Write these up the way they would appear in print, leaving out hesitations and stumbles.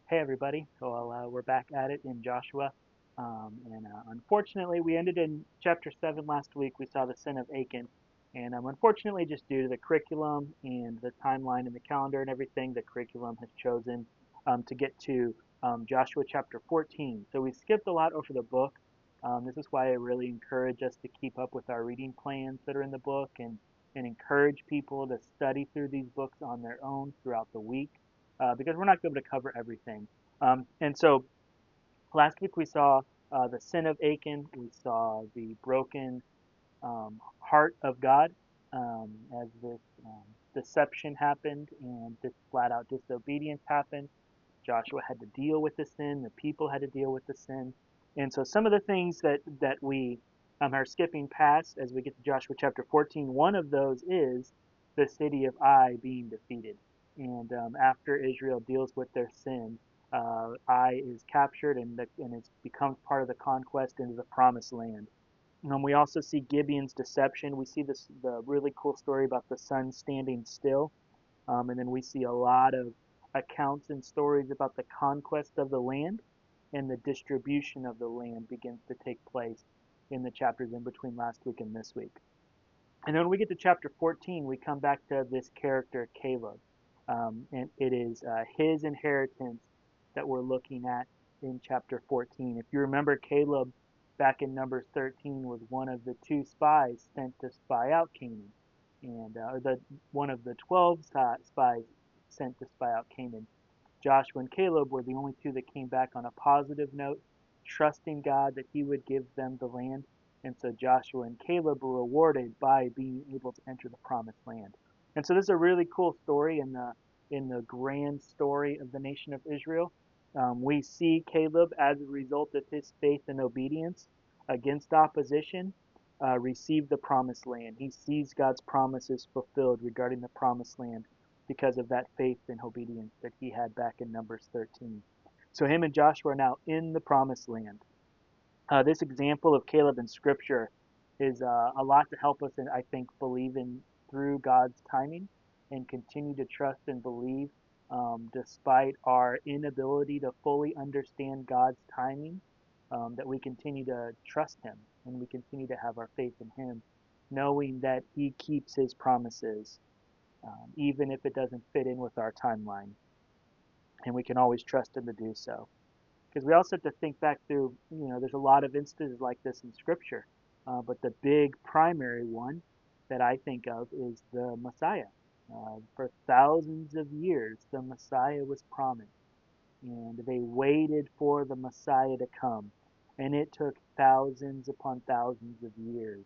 Hey everybody. We're back at it in Joshua. Unfortunately, we ended in chapter 7 last week. We saw the sin of Achan. Unfortunately, just due to the curriculum and the timeline and the calendar and everything, the curriculum has chosen to get to Joshua chapter 14. So we skipped a lot over the book. This is why I really encourage us to keep up with our reading plans that are in the book and encourage people to study through these books on their own throughout the week because we're not going to be able to cover everything. And so last week we saw the sin of Achan. We saw the broken heart of God as this deception happened and this flat out disobedience happened. Joshua had to deal with the sin. The people had to deal with the sin. And so some of the things that we are skipping past as we get to Joshua chapter 14, one of those is the city of Ai being defeated. And after Israel deals with their sin, Ai is captured and it becomes part of the conquest into the promised land. We also see Gibeon's deception. We see the really cool story about the sun standing still. And then we see a lot of accounts and stories about the conquest of the land and the distribution of the land begins to take place in the chapters in between last week and this week. And then when we get to chapter 14, we come back to this character, Caleb. And it is his inheritance that we're looking at in chapter 14. If you remember, Caleb back in Numbers 13 was one of the two spies sent to spy out Canaan, and or the one of the 12 spies sent to spy out Canaan. Joshua and Caleb were the only two that came back on a positive note, trusting God that He would give them the land. And so Joshua and Caleb were rewarded by being able to enter the promised land. And so this is a really cool story in the grand story of the nation of Israel. We see Caleb, as a result of his faith and obedience against opposition, receive the promised land. He sees God's promises fulfilled regarding the promised land because of that faith and obedience that he had back in Numbers 13. So him and Joshua are now in the promised land. This example of Caleb in Scripture is a lot to help us, and I think, believe in through God's timing and continue to trust and believe despite our inability to fully understand God's timing, that we continue to trust Him and we continue to have our faith in Him, knowing that He keeps His promises, even if it doesn't fit in with our timeline. And we can always trust Him to do so. Because we also have to think back through, there's a lot of instances like this in Scripture. But the big primary one that I think of is the Messiah. For thousands of years, the Messiah was promised. And they waited for the Messiah to come. And it took thousands upon thousands of years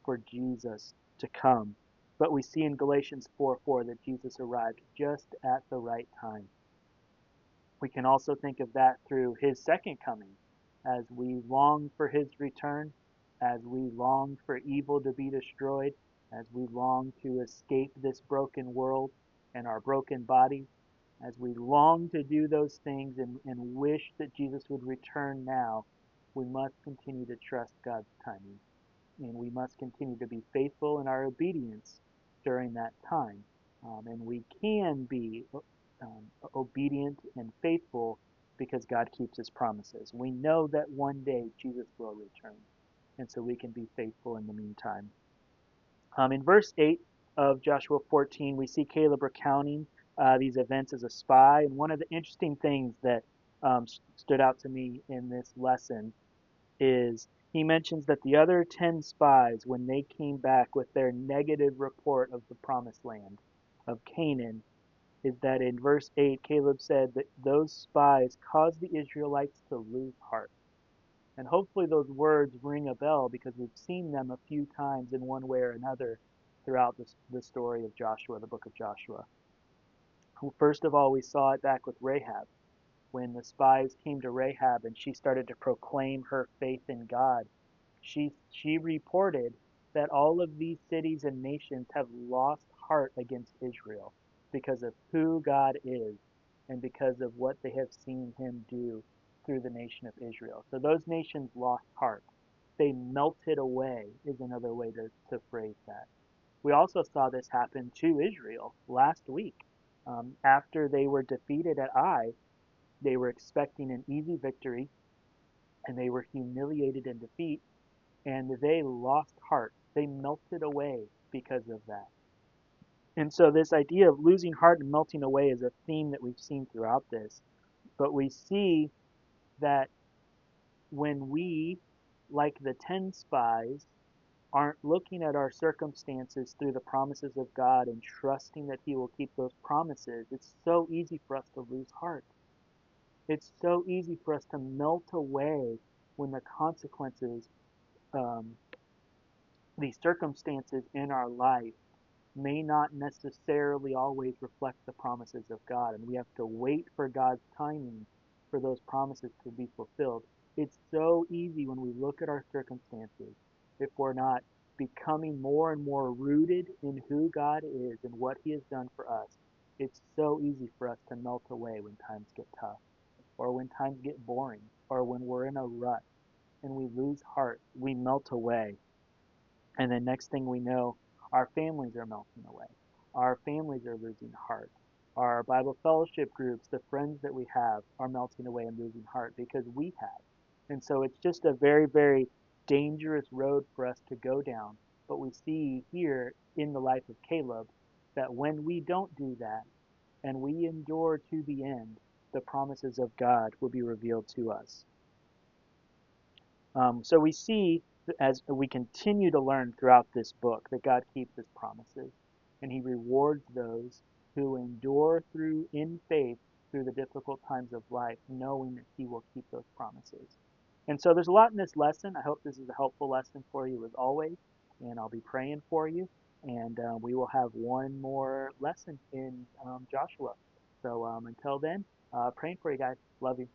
for Jesus to come. But we see in Galatians 4:4 that Jesus arrived just at the right time. We can also think of that through his second coming, as we long for his return, as we long for evil to be destroyed, as we long to escape this broken world and our broken bodies, as we long to do those things and wish that Jesus would return now, we must continue to trust God's timing. And we must continue to be faithful in our obedience during that time. And we can be obedient and faithful because God keeps His promises. We know that one day Jesus will return, and so we can be faithful in the meantime. In verse 8 of Joshua 14, we see Caleb recounting these events as a spy. And one of the interesting things that stood out to me in this lesson is he mentions that the other 10 spies, when they came back with their negative report of the promised land of Canaan, is that in verse 8, Caleb said that those spies caused the Israelites to lose heart. And hopefully those words ring a bell because we've seen them a few times in one way or another throughout the story of Joshua, the book of Joshua. First of all, we saw it back with Rahab, when the spies came to Rahab and she started to proclaim her faith in God. She reported that all of these cities and nations have lost heart against Israel because of who God is and because of what they have seen Him do through the nation of Israel. So those nations lost heart. They melted away, is another way to phrase that. We also saw this happen to Israel last week. After they were defeated at Ai, They were expecting an easy victory, and they were humiliated in defeat, and they lost heart. They melted away because of that. And so, this idea of losing heart and melting away is a theme that we've seen throughout this. But we see that when we, like the 10 spies, aren't looking at our circumstances through the promises of God and trusting that He will keep those promises, it's so easy for us to lose heart. It's so easy for us to melt away when the consequences, um, these circumstances in our life may not necessarily always reflect the promises of God, and we have to wait for God's timing for those promises to be fulfilled. It's so easy when we look at our circumstances, if we're not becoming more and more rooted in who God is and what He has done for us, it's so easy for us to melt away when times get tough, or when times get boring, or when we're in a rut and we lose heart, we melt away. And then next thing we know, our families are melting away. Our families are losing heart. Our Bible fellowship groups, the friends that we have, are melting away and losing heart because we have. And so it's just a very, very dangerous road for us to go down. But we see here in the life of Caleb that when we don't do that and we endure to the end, the promises of God will be revealed to us. So we see as we continue to learn throughout this book that God keeps His promises, and He rewards those who endure through in faith through the difficult times of life, knowing that He will keep those promises. And so there's a lot in this lesson. I hope this is a helpful lesson for you as always, and I'll be praying for you. And we will have one more lesson in Joshua. So until then, praying for you guys. Love you.